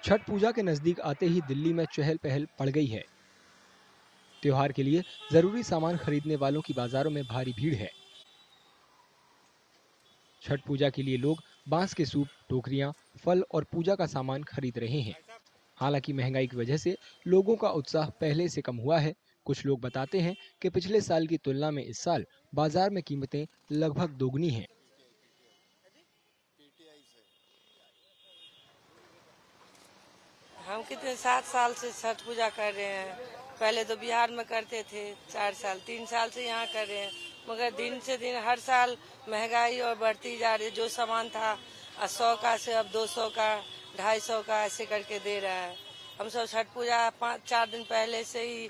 छठ पूजा के नजदीक आते ही दिल्ली में चहल पहल पड़ गई है। त्योहार के लिए जरूरी सामान खरीदने वालों की बाजारों में भारी भीड़ है। छठ पूजा के लिए लोग बांस के सूप, टोकरियां, फल और पूजा का सामान खरीद रहे हैं। हालांकि महंगाई की वजह से लोगों का उत्साह पहले से कम हुआ है। कुछ लोग बताते हैं कि पिछले साल की तुलना में इस साल बाजार में कीमतें लगभग दोगुनी हैं। हम कितने 7 साल से छठ पूजा कर रहे हैं। पहले तो बिहार में करते थे 4 साल, 3 साल से यहाँ कर रहे हैं। मगर दिन से दिन हर साल महंगाई और बढ़ती जा रही है। जो सामान था 100 का से अब 200 का, 250 का ऐसे करके दे रहा है। हम सब छठ पूजा 5-4 दिन पहले से ही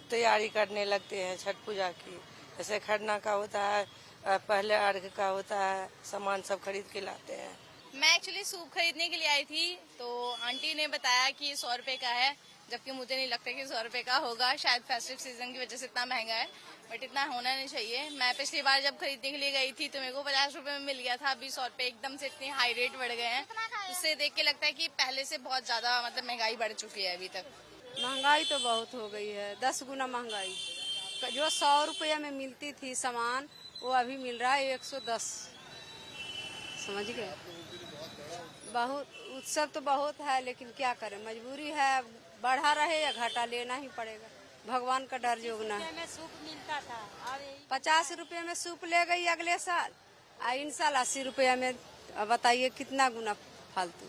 तैयारी करने लगते हैं छठ पूजा की। जैसे खरना का होता है, पहले अर्घ का होता है, सामान सब खरीद के लाते हैं। मैं एक्चुअली सूप खरीदने के लिए आई थी, तो आंटी ने बताया कि 100 रुपए का है, जबकि मुझे नहीं लगता कि 100 रुपए का होगा। शायद फेस्टिव सीजन की वजह से इतना महंगा है, बट इतना होना नहीं चाहिए। मैं पिछली बार जब खरीदने के लिए गई थी तो मेरे को 50 रुपए में मिल गया था। अभी 100 रुपए एकदम से इतने हाई रेट बढ़ गए हैं। उससे देख के लगता है कि पहले से बहुत ज्यादा महंगाई बढ़ चुकी है अभी तक। महंगाई तो बहुत हो गई है, 10 गुना महंगाई। जो 100 रुपया में मिलती थी सामान, वो अभी मिल रहा है 110। समझ गए? बहुत उत्सव तो बहुत है, लेकिन क्या करें, मजबूरी है। बढ़ा रहे या घाटा लेना ही पड़ेगा। भगवान का डर जोगना है। में सूप मिलता था और 50 रुपये में सूप ले गई अगले साल, इन साल 80 रुपया में। बताइए कितना गुना फालतू।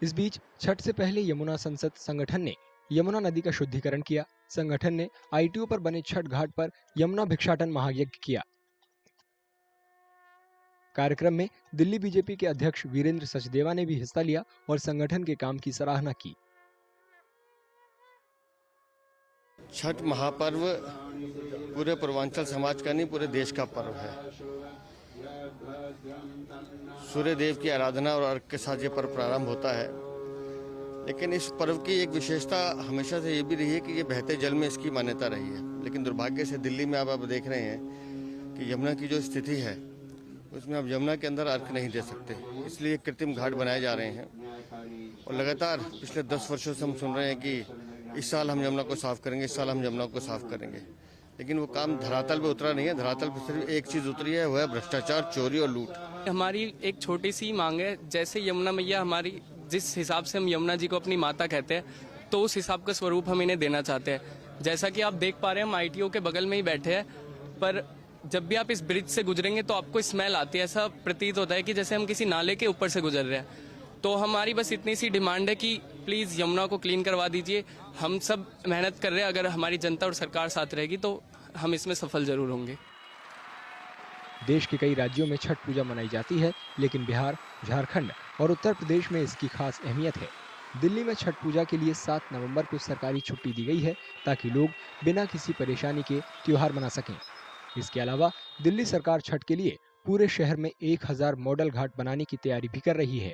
इस बीच छठ से पहले यमुना संसद संगठन ने यमुना नदी का शुद्धिकरण किया। संगठन ने ITO पर बने छठ घाट पर यमुना भिक्षाटन महायज्ञ किया। कार्यक्रम में दिल्ली बीजेपी के अध्यक्ष वीरेंद्र सचदेवा ने भी हिस्सा लिया और संगठन के काम की सराहना की। छठ महापर्व पूरे पूर्वांचल समाज का नहीं, पूरे देश का पर्व है। सूर्य देव की आराधना और अर्घ के साथ ये पर्व प्रारंभ होता है। लेकिन इस पर्व की एक विशेषता हमेशा से ये भी रही है कि ये बहते जल में इसकी मान्यता रही है। लेकिन दुर्भाग्य से दिल्ली में आप देख रहे हैं कि यमुना की जो स्थिति है उसमें अब यमुना के अंदर अर्घ नहीं दे सकते, इसलिए कृत्रिम घाट बनाए जा रहे हैं। और लगातार पिछले 10 वर्षों से हम सुन रहे हैं कि इस साल हम यमुना को साफ करेंगे, इस साल हम यमुना को साफ करेंगे। लेकिन वो काम धरातल पे उतरा नहीं है। धरातल पे सिर्फ एक चीज उतरी है, वह है भ्रष्टाचार, चोरी और लूट। हमारी एक छोटी सी मांग है, जैसे यमुना मैया हमारी, जिस हिसाब से हम यमुना जी को अपनी माता कहते हैं, तो उस हिसाब का स्वरूप हम इन्हें देना चाहते हैं। जैसा कि आप देख पा रहे हैं, हम ITO के बगल में ही बैठे हैं, पर जब भी आप इस ब्रिज से गुजरेंगे तो आपको स्मेल आती है। ऐसा प्रतीत होता है कि जैसे हम किसी नाले के ऊपर से गुजर रहे हैं। तो हमारी बस इतनी सी डिमांड है कि प्लीज यमुना को क्लीन करवा दीजिए। हम सब मेहनत कर रहे हैं, अगर हमारी जनता और सरकार साथ रहेगी तो हम इसमें सफल जरूर होंगे। देश के कई राज्यों में छठ पूजा मनाई जाती है, लेकिन बिहार, झारखंड और उत्तर प्रदेश में इसकी खास अहमियत है। दिल्ली में छठ पूजा के लिए 7 नवंबर को सरकारी छुट्टी दी गई है, ताकि लोग बिना किसी परेशानी के त्योहार मना सकें। इसके अलावा दिल्ली सरकार छठ के लिए पूरे शहर में 1000 मॉडल घाट बनाने की तैयारी भी कर रही है।